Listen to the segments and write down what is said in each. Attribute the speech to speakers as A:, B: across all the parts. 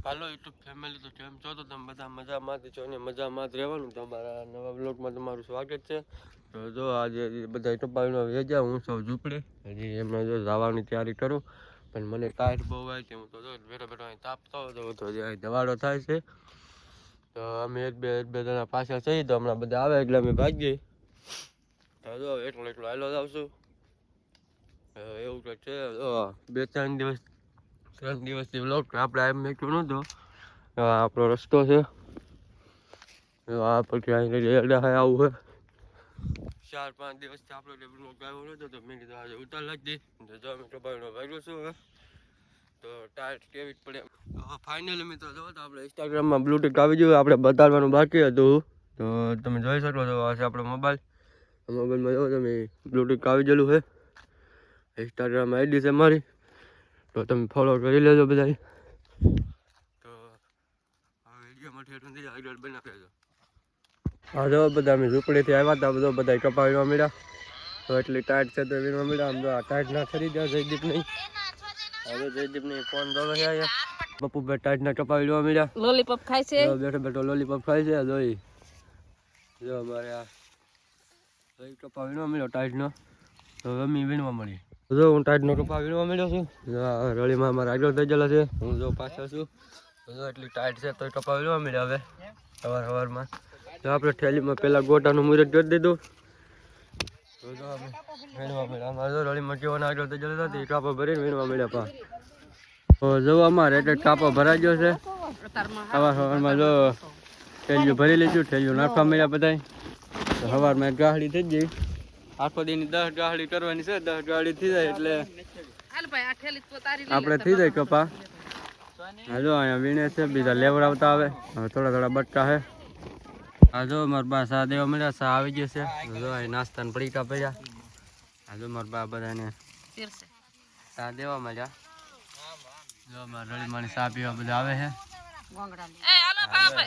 A: હાલો YouTube family, તો કેમ છો? તો તમે બધા મજામાં છો ને મજામાં જ રહેવાનું. તમારા નવા બ્લોગમાં તમારું સ્વાગત છે. તો જો આજે બધા ટપાવીનો વેજા, હું સૌ ઝૂંપડે હજી એમાં જો જવાની તૈયારી કરું, પણ મને ટાઈટ બહુ આવે છે. હું તો જો બેઠો બેઠો અહીં તાપતો હતો, તો અહીં દવાડો થાય છે. તો અમે એક બે જણા પાછળ થઈ, તો હમણાં બધા આવે એટલે અમે ભાગીએ. તો જો એટલો હાલો જ આવશું. એવું તો છે. 3 દિવસથી વ્લોગ આપણે એમ મેક્યું નહોતો. આપણો રસ્તો છે આ પછી આવું છે. 4-5 દિવસથી આપણો વ્લોગ આવ્યો નહોતો, તો મેં કીધું આજે ઉતાર લાગી દે. જો અમે ટોપાઈનો ભાગ્યો છું હવે, તો ટાઈટ કેવી પડે. ફાઇનલી મિત્રો જો તો આપણે ઇન્સ્ટાગ્રામમાં બ્લૂટૂથ આવી ગયું, આપણે બતાડવાનું બાકી હતું. તો તમે જોઈ શકો છો, આ છે આપણો મોબાઈલમાં જો તમે બ્લૂટૂથ આવી ગયેલું છે. ઇન્સ્ટાગ્રામ આઈડી છે મારી, તો તમે ફોલો કરી લેજો બધા. તો આ વિડીયોમાં ઠેઠ આગળ બનાવી દેજો. હા જો બધા અમે ઝૂંપડેથી આવ્યા હતા, બધા કપા વીણવા મળ્યા. તો એટલી ટાઈટ છે તો વીણવા મળ્યા. આમ જો આ ટાઈટ ના ખરી જાય જયદીપ નહીં. હવે જયદીપ નહીં ફોન દોડો છે અહીંયા. પપ્પુ ભાઈ ટાઈટ ના કપા વીણવા મળ્યા. લોલીપોપ ખાય છે, બેઠો બેઠો લોલીપોપ ખાય છે. જોઈ જો અમારે આ કપા વીણવા મળ્યો ટાઈટ નો. તો અમે વીણવા મળી. જો હું ટાઈટ નો કપા વીણવા મળ્યો છું. રળીમાં અમારે આગળ થઈ ગયેલા છે, હું જો પાછળ છું. જો એટલી ટાઈટ છે તો કપા વીણવા મળ્યા. હવે સવારમાં તો આપણે થેલીમાં પેલા ગોટાનું મુહૂર્ત કરી દીધું. તો જો અમે વીણવા મળ્યા. અમારે જો રળીમાં કેવાના આગળ થઈ ગયેલા હતા, એ કાપા ભરીને વીણવા મળ્યા. તો જો અમારે એટલે કાપો ભરાઈ ગયો છે. સવારમાં જો થેલીઓ ભરી લીધું, થેલીઓ નાખવા મળ્યા બધા. તો સવારમાં એક ગાહડી થઈ ગઈ. આખો દીની 10 ગાહડી કરવાની છે. 10 ગાહડી થઈ જાય એટલે આપણે થઈ જાય કપા. હા જો અહીંયા વીણે છે, બીજા લેવડાવતા આવે. હવે થોડા બટકા છે. હા જો મારા બા સા દેવા મળ્યા, સા આવી ગયો છે. જો અહીં નાસ્તાને પડીકા પડ્યા. હા જો મારા બા બધાને સા દેવા મળ્યા. જો મારા રળીમાની સા પીવા બધા આવે છે.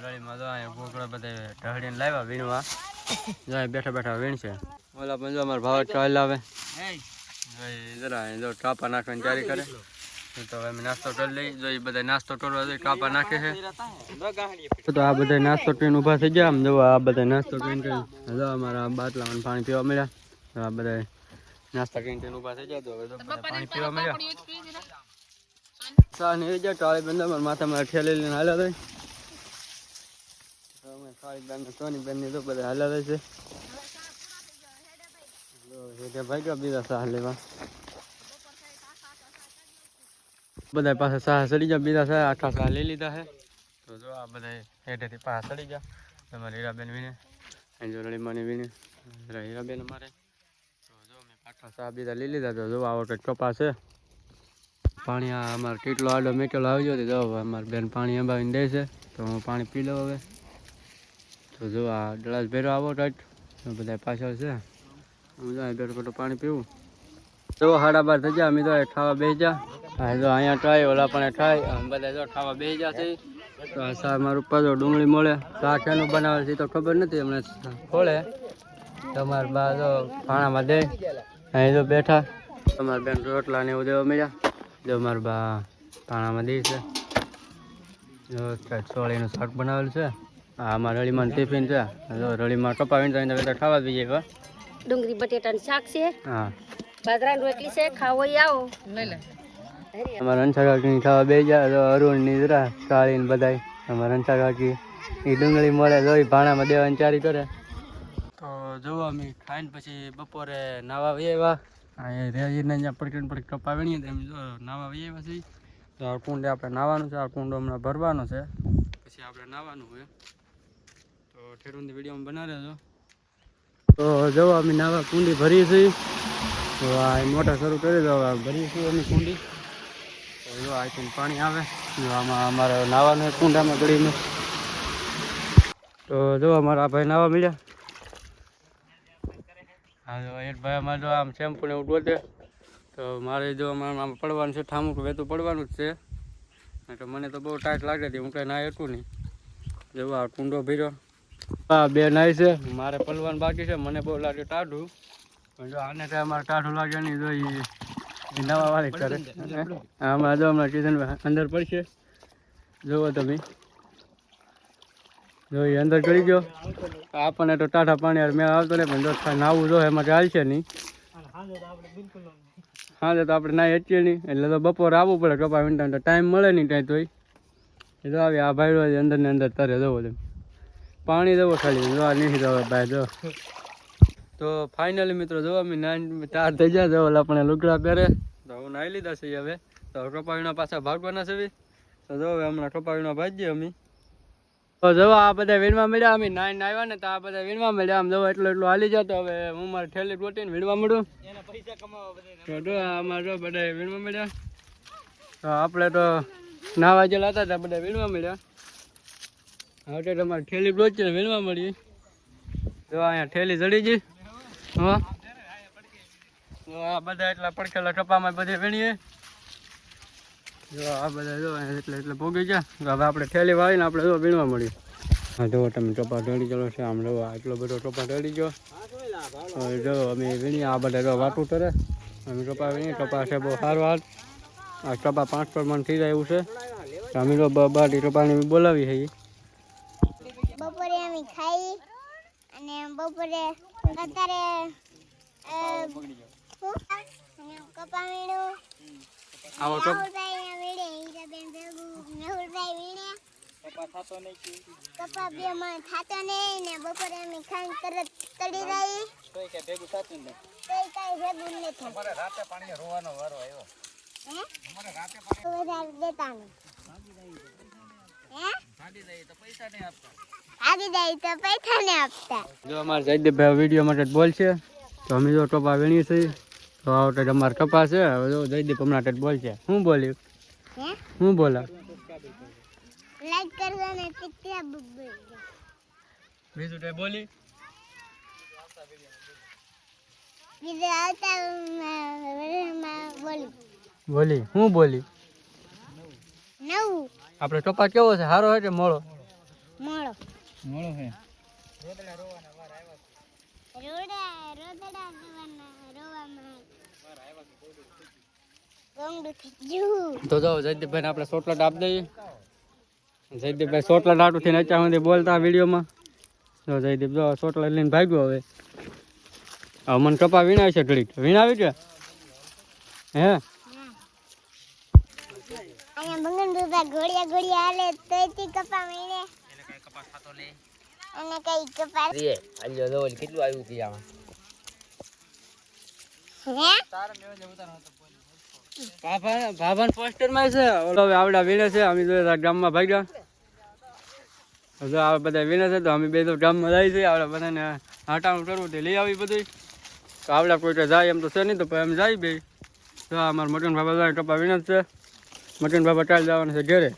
A: રળીમાં જો અહીંયા ગોગડા બધા ઢળીને લાવ્યા વીણવા. જો અહીં બેઠા બેઠા વીણશે. ઓલા પણ જો અમારા ભાવ ચાલ આવે જરા જો કાપા નાખવાની તૈયારી કરે. તો અમે નાસ્તો કરી લઈ. જો એ બધા નાસ્તો કરવા જોઈએ, કાપા નાખે છે. તો આ બધા નાસ્તો કરીને ઊભા થઈ ગયા. આમ જો આ બધા નાસ્તો કરીને જો અમારા બાટલામાં પાણી પીવા મળ્યા. આ બધા નાસ્તા કરીને ઊભા થઈ ગયા. તો હવે પાણી પીવા મળ્યા. ચા નહીં જાય કાળી બેન અમારા માથામાં ઠેલી લઈને હાલ્યા થાય. કાળી બેન સોની બેન ની તો બધા હાલ્યા થાય છે. ભાઈ બીજા સાહ લેવા બધા પાસે સાહ ચડી ગયા. બીજા સાહ આખા સાહ લઈ લીધા છે. તો જો આ બધા હેઠેથી પાછા ચડી ગયા. તમારે હીરાબેન વીને, જો રળીમાની વીને હીરાબેન અમારે. તો જો મેં આખા સાહ બીજા લઈ લીધા. તો જો આવો કંઈક કપા છે. પાણી આ અમારે કેટલો આડો મેકેલો આવી ગયો. જો અમારે બેન પાણી અંબાવીને દે છે, તો હું પાણી પી લઉં હવે. તો જો આ ગ્લાસ ભેરો આવો ટાઈટ બધા પાછળ છે. હું જાય બેઠો બેઠો પાણી પીવું. જો 12:30 થઈ ગયા. અમે તો ખાવા બેસી જા. હા જો અહીંયા ટ્રાય ઓલા પણ ટ્રાય બધા જો ખાવા બેસી જશે. તો આ સા મારા ઉપર જો ડુંગળી મળે. શાક એનું બનાવે છે તો ખબર નથી, હમણાં ખોલે. તમારા બા જો ભાણામાં દે. અહીં જો બેઠા. તમારા બેન રોટલા ને એવું દેવા મળ્યા. જો મારા બા ભાણામાં દે છે. જો સોળીનું શાક બનાવેલું છે. હા અમારા રળીમાં ટિફિન છે. જો રળીમાં કપા વીણતા બધા ખાવા બી જાય.
B: ડુંગળી બટેટાનું શાક છે.
A: હા
B: બાજરાની રોટલી છે. ખાવો આવો લઈ લે.
A: અમારા હંસા કાકી ખાવા બે જાય. અરુણ ની જરા કાળી ને બધા અમારા હંસા કાકી એ ડુંગળી મળે જોઈ ભાણામાં દેવાની તૈયારી કરે. તો જો અમે ખાઈને પછી બપોરે નાવા આવ્યા. રેજીને અહીંયા પડી કપા વીણીએ તો એમ જો નાવા આવ્યા છીએ. તો આ કુંડે આપણે નાવાનું છે. આ કુંડો હમણાં ભરવાનો છે, પછી આપણે નાવાનું હોય. તો ઠેરુંની વિડીયોમાં બના રહેજો. તો જો અમે નાવા કુંડી ભરીએ છીએ. તો આ મોટા શરૂ કરી દો. ભરીએ છીએ અમે કુંડી. તો જો આ પાણી આવે. જો આમાં અમારે નાવાનું કુંડામાં ગળીને. તો જો અમારા ભાઈ નાવા મળ્યા. હા જો એક ભાઈ અમારે જો આમ શેમ્પુ ને એવું ગોતે. તો મારે જો આમ પડવાનું છે, ઠામું વેતું પડવાનું જ છે. તો મને તો બહુ ટાઈટ લાગે છે, હું કંઈ નાય હતું નહીં. જો આ કુંડો ભર્યો. હા બે નાય છે. મારે પલવાનું બાકી છે. મને બહુ લાગે ટાઢું, પણ જો આને કાંઈ અમારે ટાઢું લાગે નહીં. જો એ નવા વાળી કરે. આમાં જો હમણાં કિશન અંદર પડશે.
C: જુઓ તમે, જો એ અંદર કરી ગયો. આપણને તો ટાઢા પાણી યાર મેં આવતો નહીં, પણ જો નાવું જો એમાં ચાલશે નહીં. હા તો આપણે ના હચીએ નહીં, એટલે તો બપોરે આવવું પડે કપા વીણતા, તો ટાઈમ મળે નહીં ત્યાં તોય. એ તો આવી આ ભાઈડો અંદર ને અંદર તરે જવો તમે, પાણી જવો ખાલી જો નહીં જવા ભાઈ જો. તો ફાઇનલી મિત્રો જો અમે ચાર થઈ ગયા જો આપણે લુગડા પહેરે તો હું નાહી લીધા છે હવે. તો કપાવીના પાછા ભાગવાના છે. તો જો હવે હમણાં કપાવીના ભાગીએ અમે. તો જો આ બધા વીણવા મળ્યા, અમે નાઈને આવ્યા ને તો આ બધા વીણવા મળ્યા. આમ જો એટલું હાલી જતો. હવે હું મારી ઠેલી ગોટીને વીણવા મળું. તો આમાં જો બધા વીણવા મળ્યા. તો આપણે તો નાવા જેલા હતા ત્યાં બધા વીણવા મળ્યા. હવે તમારે ઠેલી ગોચીને વીણવા મળી. જો અહીંયા ઠેલી જડી ગઈ. હા આ બધા એટલા પડખેલા કપામાં બધે વીણીએ. જો આ બધા જો એટલે ભોગી ગયા. હવે આપણે ઠેલી વાળીને આપણે જો વીણવા મળીએ. હા જો તમે ટોપા ઢળી ગયો છે. આમ જો આટલો બધો ટોપા ઢળી ગયો. હવે જો અમે વીણીએ. આ બધા જો વાટું કરે અમે ટોપા વીણીએ. ટોપા છે બહુ સારો હાલ. આ ટોપા 5 પર થઈ જાય એવું છે. અમે તો બાટી ટોપાને બોલાવી છે.
D: બપોરે અમે ખાઈ અને બપોરે અત્યારે કપા વીણું.
C: આવો તો
D: મેહુલભાઈ વીણે, હીરાબેન ભેગું મેહુલભાઈ વીણે. કપા બે માં થાતો નહીં ને બપોરે અમે ખાઈને તરત તળી રહી. તોય કઈ ભેગું નથી. અમારે રાતે પાણી રોવાનો વારો આવ્યો. હે અમારે રાતે પાણી વધારે દેતા નહીં. હે ભાગી જાય તો પૈસા નહીં આપતા.
C: જો અમારે જયદેવભાઈ વિડીયો માટે બોલશે. તો અમે જો ટોપા વીણીએ છીએ. તો આ વખતે અમારે કપા છે. હવે જો જયદેવ હમણાં બોલશે. શું બોલ્યું? શું બોલા?
D: લાઈક કરજો ને પિક્ચર
C: બીજું કઈ બોલી?
D: બીજું આવતા બોલી.
C: બોલી શું બોલી?
D: નવું
C: આપણે ટોપા કેવો છે? સારો છે કે મોળો?
D: મોળો
C: મોળો છે. તો જો જયદીપભાઈ આપણે ચોટલાટ આપી દઈએ. જયદીપભાઈ ચોટલાટ આટું થઈને અત્યાર સુધી બોલતા વિડીયોમાં. જો જયદીપ જો ચોટલા લઈને ભાગ્યો. હવે હવે મને કપા વીણાવી છે ઘડીક. વીણાવી છે હે?
D: અહીંયા મંગન રૂપા ઘોડિયા હાલે તોયથી કપા વીણે. અને કઈ કપા
A: આલ્યો જો કેટલું આવ્યું કે આમાં.
D: હે
C: ભાભાન પોસ્ટર માં છે. હવે આવડા વીણે છે. અમે ગામમાં ભાગ્યા. આ બધા વીણે છે તો અમે બે તો ગામમાં જાય છે. આવડા બધાને હાટાણું કરવું તે લઈ આવી બધું. તો આવડા કોઈ જાય એમ તો છે નહીં, તો અમે જાય બે. તો અમારા મટન બાબા જાય કપા વીણે છે. મટન બાબા ચાલ જવાના છે ઘેરે.